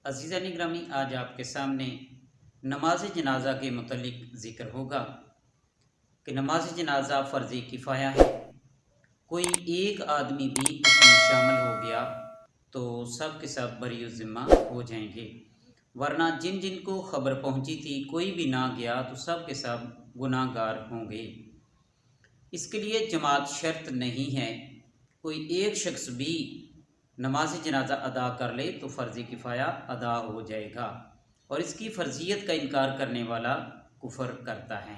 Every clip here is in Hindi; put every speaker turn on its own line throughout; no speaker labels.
अज़ीज़ान ग्रामी, आज आपके सामने नमाज जनाजा के मुतल्लिक ज़िक्र होगा कि नमाज जनाजा फ़र्ज़ किफ़ाया है। कोई एक आदमी भी इसमें शामिल हो गया तो सब के सब बरी ज़िम्मा हो जाएंगे, वरना जिन जिन को ख़बर पहुंची थी कोई भी ना गया तो सब के सब गुनाहगार होंगे। इसके लिए जमात शर्त नहीं है। कोई एक शख्स भी नमाज जनाजा अदा कर ले तो फ़र्ज़ किफ़ाया अदा हो जाएगा, और इसकी फ़र्जियत का इनकार करने वाला कुफ़र करता है।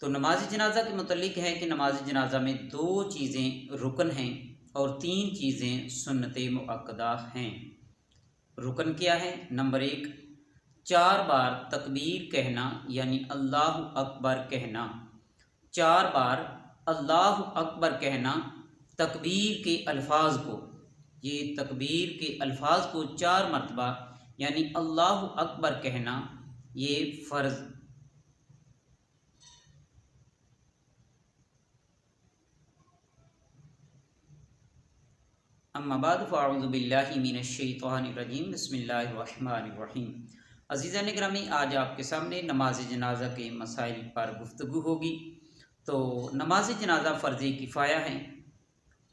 तो नमाज जनाजा के मुतल्लिक है कि नमाज जनाजा में 2 चीज़ें रुकन हैं और 3 चीज़ें सुन्नत मुअक्कदा हैं। रुकन क्या है? नंबर 1, 4 बार तकबीर कहना, यानी अल्लाह अकबर कहना। 4 बार अल्लाह अकबर कहना, तकबीर के अल्फाज को, ये तकबीर के अल्फाज को 4 मरतबा यानी अल्लाह अकबर कहना, ये फ़र्ज़। अम्मा बाद फ़अऊज़ु बिल्लाहि मिनश्शैतानिर्रजीम, बिस्मिल्लाहिर्रहमानिर्रहीम। अज़ीज़ान ग्रामी, आज आपके सामने नमाज जनाजा के मसाइल पर गुफ्तगू होगी। तो नमाज जनाजा फ़र्ज़ किफ़ाया है।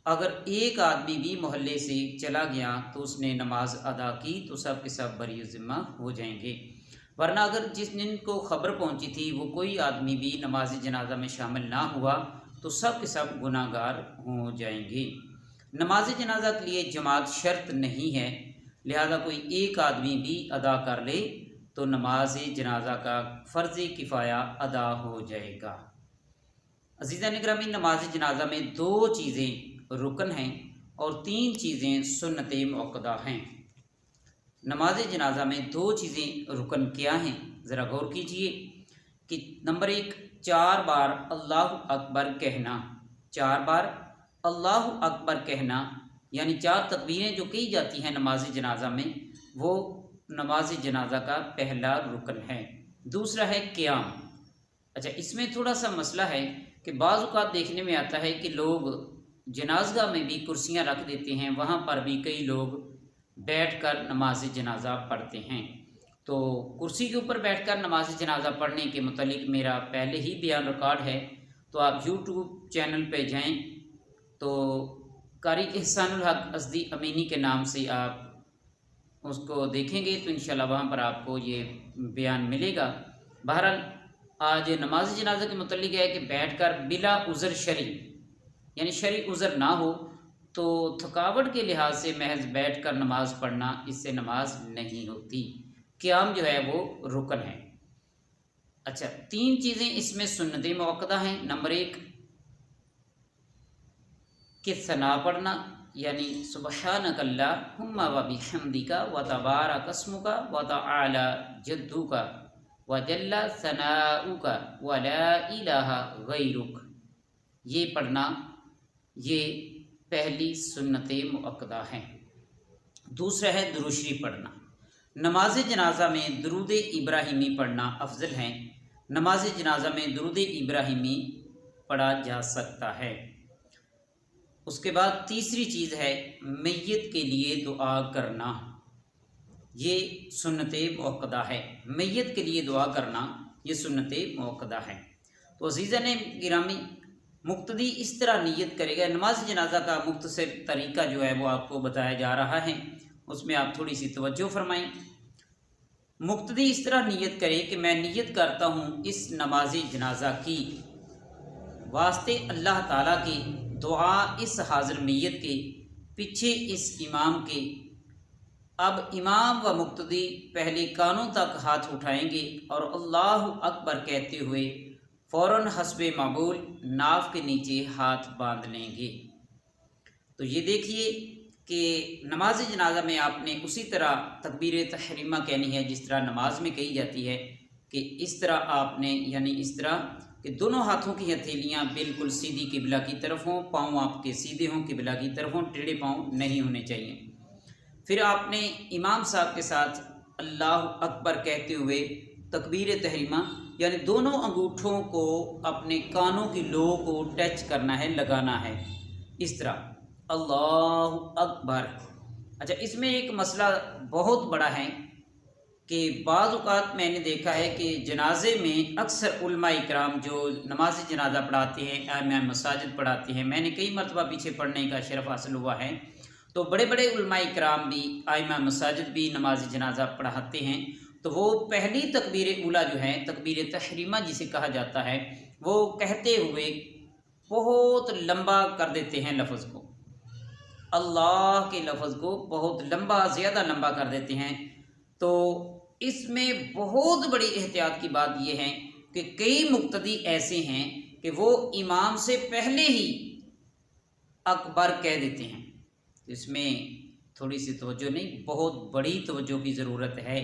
अगर एक आदमी भी मोहल्ले से चला गया तो उसने नमाज अदा की तो सब के सब बरी ज़िम्मा हो जाएंगे, वरना अगर जिस दिन को ख़बर पहुंची थी वो कोई आदमी भी नमाज जनाजा में शामिल ना हुआ तो सब के सब गुनाहगार हो जाएंगे। नमाज जनाजा के लिए जमात शर्त नहीं है, लिहाजा कोई एक आदमी भी अदा कर ले तो नमाज जनाजा का फ़र्ज़ किफ़ाया अदा हो जाएगा। अज़ीज़ान ग्रामी, नमाज जनाजा में 2 चीज़ें रुकन हैं और 3 चीज़ें सुन्नत मुअक्कदा हैं। नमाज जनाजा में 2 चीज़ें रुकन क्या हैं, ज़रा गौर कीजिए कि नंबर 1, 4 बार अल्लाह अकबर कहना। 4 बार अल्लाह अकबर कहना यानी 4 तकबीरें जो कही जाती हैं नमाज जनाजा में, वो नमाज जनाजा का पहला रुकन है। दूसरा है क़ियाम। अच्छा, इसमें थोड़ा सा मसला है कि बाज़ औक़ात देखने में आता है कि लोग जनाज़ा में भी कुर्सियाँ रख देते हैं, वहाँ पर भी कई लोग बैठकर नमाज जनाजा पढ़ते हैं। तो कुर्सी के ऊपर बैठकर नमाज जनाजा पढ़ने के मुतालिक मेरा पहले ही बयान रिकॉर्ड है, तो आप यूट्यूब चैनल पे जाएं तो कारी एहसानुल हक अज़दी अमीनी के नाम से आप उसको देखेंगे तो इंशाल्लाह वहाँ पर आपको ये बयान मिलेगा। बहरहाल, आज नमाज जनाजा के मुतालिक है कि बैठकर बिला उज़र शरी, यानी शरी उज़र ना हो तो थकावट के लिहाज से महज बैठकर नमाज पढ़ना, इससे नमाज नहीं होती। क़ियाम जो है वो रुकन है। अच्छा, 3 चीज़ें इसमें सुन्नत मुअक्कदा हैं। नंबर 1 कि सना पढ़ना, यानी सुब्हानकल्लाहुम्मा व बिहम्दिका व तबारक अस्मुका व तआला जद्दुका व जल्ला सनाउका व ला इलाहा गैरुक, ये पढ़ना, ये पहली सुन्नत मुअक्कदा है। दूसरा है दुरूद शरीफ पढ़ना। नमाज जनाजा में दुरूद इब्राहिमी पढ़ना अफजल है। नमाज जनाजा में दुरूद इब्राहिमी पढ़ा जा सकता है। उसके बाद तीसरी चीज़ है मैयत के लिए दुआ करना, ये सुन्नत मुअक्कदा है। मैयत के लिए दुआ करना ये सुन्नत मुअक्कदा है। तो अज़ीज़ान गिरामी, मुक्तदी इस तरह नियत करेगा। नमाज जनाजा का मुख्तसर तरीका जो है वो आपको बताया जा रहा है, उसमें आप थोड़ी सी तवज्जो फरमाएं। मुक्तदी इस तरह नियत करे कि मैं नियत करता हूँ इस नमाज जनाजा की वास्ते अल्लाह ताला की, दुआ इस हाजिर मैयत के, पीछे इस इमाम के। अब इमाम व मुक्तदी पहले कानों तक हाथ उठाएंगे और अल्लाह अकबर कहते हुए फ़ौरन हस्बे मामूल नाफ के नीचे हाथ बांध लेंगे। तो ये देखिए कि नमाज जनाजा में आपने उसी तरह तकबीर तहरीमा कहनी है जिस तरह नमाज में कही जाती है, कि इस तरह आपने, यानी इस तरह कि दोनों हाथों की हथेलियाँ बिल्कुल सीधी किबला की तरफ हों, पाँव आपके सीधे हों, किबला की तरफ हों, टेढ़े पाँव नहीं होने चाहिए। फिर आपने इमाम साहब के साथ अल्लाह अकबर कहते हुए तकबीर तहरीमा, यानी दोनों अंगूठों को अपने कानों की लो को टच करना है, लगाना है, इस तरह अल्लाह अकबर। अच्छा, इसमें एक मसला बहुत बड़ा है कि बाज़ औक़ात मैंने देखा है कि जनाजे में अक्सर उलमा इकराम जो नमाज जनाजा पढ़ाते हैं, इमाम मसाजिद पढ़ाते हैं, मैंने कई मरतबा पीछे पढ़ने का शरफ़ हासिल हुआ है, तो बड़े बड़े उलमा इकराम भी, इमाम मसाजिद भी नमाज जनाजा पढ़ाते हैं। तो वो पहली तकबीर उला जो है, तकबीर तहरीमा जिसे कहा जाता है, वो कहते हुए बहुत लंबा कर देते हैं लफ्ज़ को, अल्लाह के लफ्ज़ को बहुत लंबा, ज़्यादा लंबा कर देते हैं। तो इसमें बहुत बड़ी एहतियात की बात यह है कि कई मुक्तदी ऐसे हैं कि वो इमाम से पहले ही अकबर कह देते हैं। इसमें थोड़ी सी तवज्जो नहीं, बहुत बड़ी तवज्जो की ज़रूरत है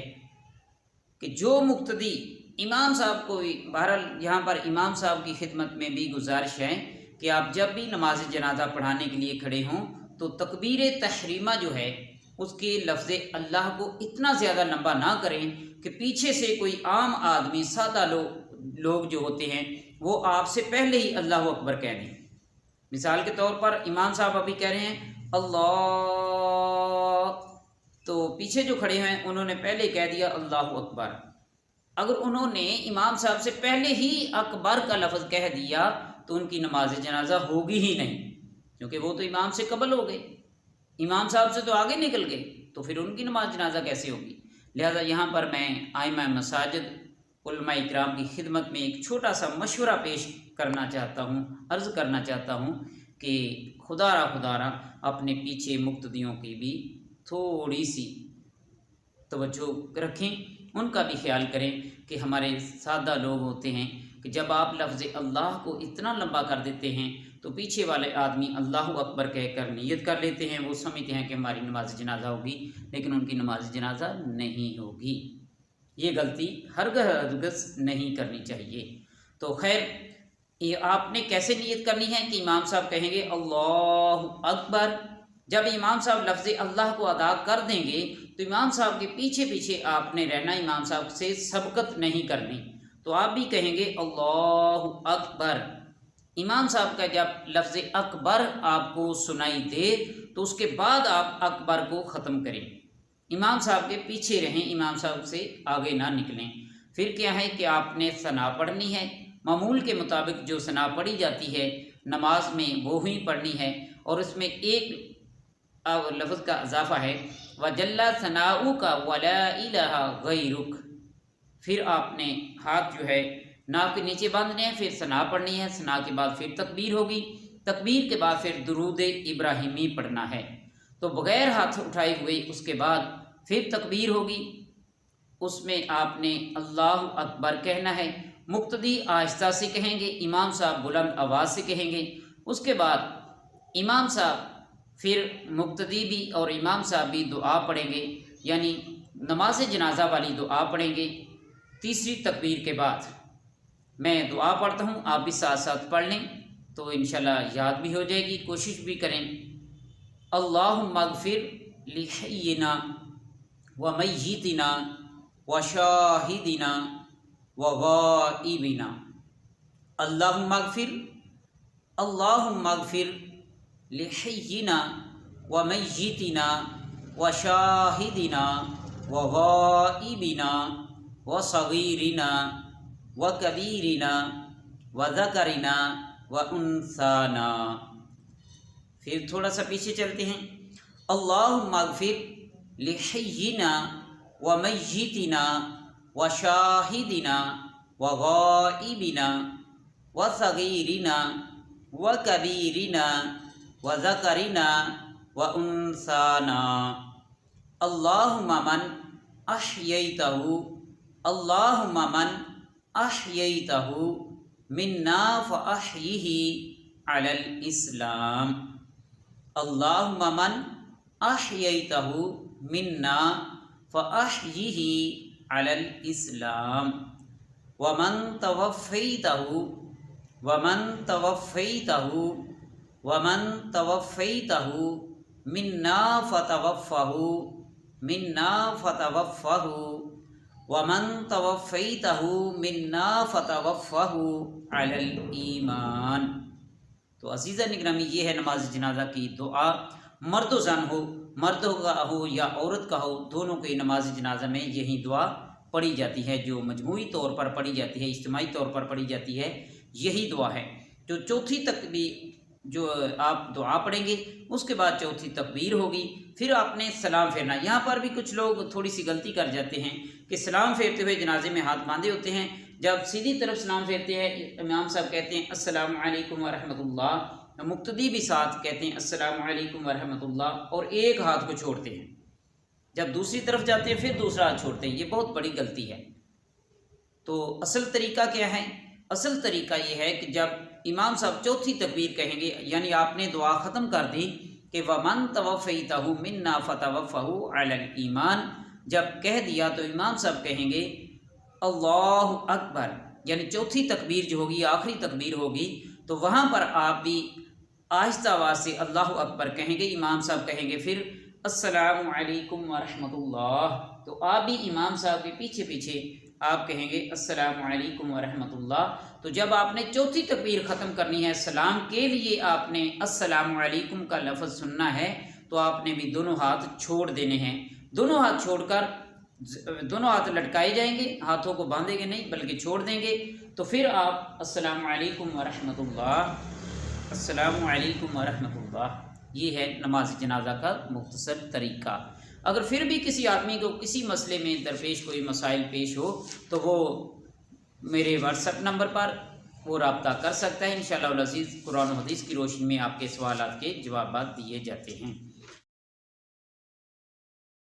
कि जो मुक्तदी इमाम साहब को, बहरहाल यहाँ पर इमाम साहब की खिदमत में भी गुजारिश है कि आप जब भी नमाज जनाजा पढ़ाने के लिए खड़े हों तो तकबीर तहरीमा जो है उसके लफ्ज़ अल्लाह को इतना ज़्यादा लंबा ना करें कि पीछे से कोई आम आदमी, सादा लोग जो होते हैं वो आपसे पहले ही अल्लाह अकबर कह दें। मिसाल के तौर पर इमाम साहब अभी कह रहे हैं अल्लाह, तो पीछे जो खड़े हैं उन्होंने पहले कह दिया अल्लाह अकबर। अगर उन्होंने इमाम साहब से पहले ही अकबर का लफ्ज़ कह दिया तो उनकी नमाज जनाजा होगी ही नहीं, क्योंकि वो तो इमाम से कबल हो गए, इमाम साहब से तो आगे निकल गए, तो फिर उनकी नमाज जनाजा कैसे होगी। लिहाजा यहाँ पर मैं आइमा मसाजिद, उलमा इकराम की खिदमत में एक छोटा सा मशवरा पेश करना चाहता हूँ, अर्ज़ करना चाहता हूँ कि खुदारा अपने पीछे मुक्तदियों की भी थोड़ी सी तवज्जो रखें, उनका भी ख्याल करें कि हमारे सादा लोग होते हैं कि जब आप लफ्ज़ अल्लाह को इतना लंबा कर देते हैं तो पीछे वाले आदमी अल्लाह अकबर कहकर नियत कर लेते हैं, वो समझते हैं कि हमारी नमाज जनाजा होगी, लेकिन उनकी नमाज जनाजा नहीं होगी। ये गलती हरगिज़ नहीं करनी चाहिए। तो खैर, ये आपने कैसे नियत करनी है कि इमाम साहब कहेंगे अल्लाह अकबर, जब इमाम साहब लफ्ज़ अल्लाह को अदा कर देंगे तो इमाम साहब के पीछे पीछे आपने रहना, इमाम साहब से सबकत नहीं करनी। तो आप भी कहेंगे अल्लाह अकबर। इमाम साहब का जब लफ्ज़ अकबर आपको सुनाई दे तो उसके बाद आप अकबर को ख़त्म करें, इमाम साहब के पीछे रहें, इमाम साहब से आगे ना निकलें। फिर क्या है कि आपने सना पढ़नी है, मामूल के मुताबिक जो सना पढ़ी जाती है नमाज में वो ही पढ़नी है, और उसमें एक लफ्ज़ का इजाफ़ा है वजल्ला सनाऊ का वला इलाहा गैरुक। फिर आपने हाथ जो है नाक के नीचे बांधने हैं, फिर सना पढ़नी है, सना के बाद फिर तकबीर होगी, तकबीर के बाद फिर दुरूद इब्राहिमी पढ़ना है। तो बग़ैर हाथ उठाए हुए उसके बाद फिर तकबीर होगी, उसमें आपने अल्लाह अकबर कहना है, मुक्तदी आहिस्ता से कहेंगे, इमाम साहब बुलंद आवाज़ से कहेंगे। उसके बाद इमाम साहब फिर मुक्तदी भी और इमाम साहब भी दुआ पढ़ेंगे, यानी नमाज जनाजा वाली दुआ पढ़ेंगे। तीसरी तकबीर के बाद मैं दुआ पढ़ता हूँ, आप भी साथ साथ पढ़ लें तो इंशाल्लाह याद भी हो जाएगी, कोशिश भी करें। अल्लाहुम्मा अग़फ़िर लिहय्यिना व मय्यितिना व शाहिदिना व गाइबिना। अल्लाहुम्मा अग़फ़िर लिहय्यिना व मय्यितिना व शाहिदिना व गाइबिना व सगीरिना व कबीरिना व ज़करिना व उन्साना। फिर थोड़ा सा पीछे चलते हैं। अल्लाहुम्मा अग़फ़िर लिहय्यिना व मय्यितिना व शाहिदिना व गाइबिना व सगीरिना व कबीरिना व ज़करिना व उन्साना। अल्लाहुम्मा मन अह्यैतहु, अल्लाहुम्मा मन अह्यैतहु मिन्ना फ़अह्यिही अलल इस्लाम। अल्लाहुम्मा मन अह्यैतहु मिन्ना फ़अह्यिही अलल इस्लाम। वमन तवफ़्फ़ैतहु मिन्ना फ़तवफ़्फ़हु वमन तवफ़्फ़ैतहु मिन्ना फ़तवफ़्फ़हु अलल ईमान। तो अज़ीज़ान निगरामी, ये है नमाज जनाजा की दुआ। मर्द ज़न हो, मर्द का हो या औरत का हो, दोनों के नमाज जनाजा में यही दुआ पढ़ी जाती है, जो मजमूई तौर पर पढ़ी जाती है, इज्तिमाई तौर पर पढ़ी जाती है, यही दुआ है। जो चौथी तकबीर जो आप दुआ पढ़ेंगे, उसके बाद चौथी तकबीर होगी, फिर आपने सलाम फेरना। यहाँ पर भी कुछ लोग थोड़ी सी गलती कर जाते हैं कि सलाम फेरते हुए जनाजे में हाथ बांधे होते हैं, जब सीधी तरफ सलाम फेरते हैं इमाम साहब कहते हैं अस्सलामु अलैकुम व रहमतुल्लाह, मुक्तदी भी साथ कहते हैं अस्सलामु अलैकुम व रहमतुल्लाह, और एक हाथ को छोड़ते हैं। जब दूसरी तरफ जाते हैं फिर दूसरा हाथ छोड़ते हैं, ये बहुत बड़ी गलती है। तो असल तरीका क्या है? असल तरीका ये है कि जब इमाम साहब चौथी तकबीर कहेंगे, यानी आपने दुआ ख़त्म कर दी कि वमन तवफ़ैतहु मिन्ना फ़तवफ़हु अलल ईमान, जब कह दिया तो इमाम साहब कहेंगे अल्लाहु अकबर, यानी चौथी तकबीर जो होगी, आखिरी तकबीर होगी, तो वहाँ पर आप भी आहिस्ता आवाज़ से अल्लाहु अकबर कहेंगे। इमाम साहब कहेंगे फिर अस्सलामु अलैकुम व रहमतुल्लाह, तो आप भी इमाम साहब के पीछे पीछे आप कहेंगे अस्सलामु अलैकुम व रहमतुल्लाह। तो जब आपने चौथी तकबीर ख़त्म करनी है, सलाम के लिए आपने अस्सलामु अलैकुम का लफ्ज़ सुनना है, तो आपने भी दोनों हाथ छोड़ देने हैं। दोनों हाथ छोड़कर, दोनों हाथ लटकाए जाएंगे, हाथों को बांधेंगे नहीं बल्कि छोड़ देंगे। तो फिर आप अस्सलामु अलैकुम व रहमतुल्लाह, अस्सलामु अलैकुम व रहमतुल्लाह, ये है नमाज जनाजा का मुख्तसर तरीका। अगर फिर भी किसी आदमी को किसी मसले में दरपेश कोई मसाइल पेश हो, तो वो मेरे व्हाट्सएप नंबर पर वो रब्ता कर सकता है। इंशाअल्लाह अज़ीज़ कुरान और हदीस की रोशनी में आपके सवालात के जवाब दिए जाते हैं।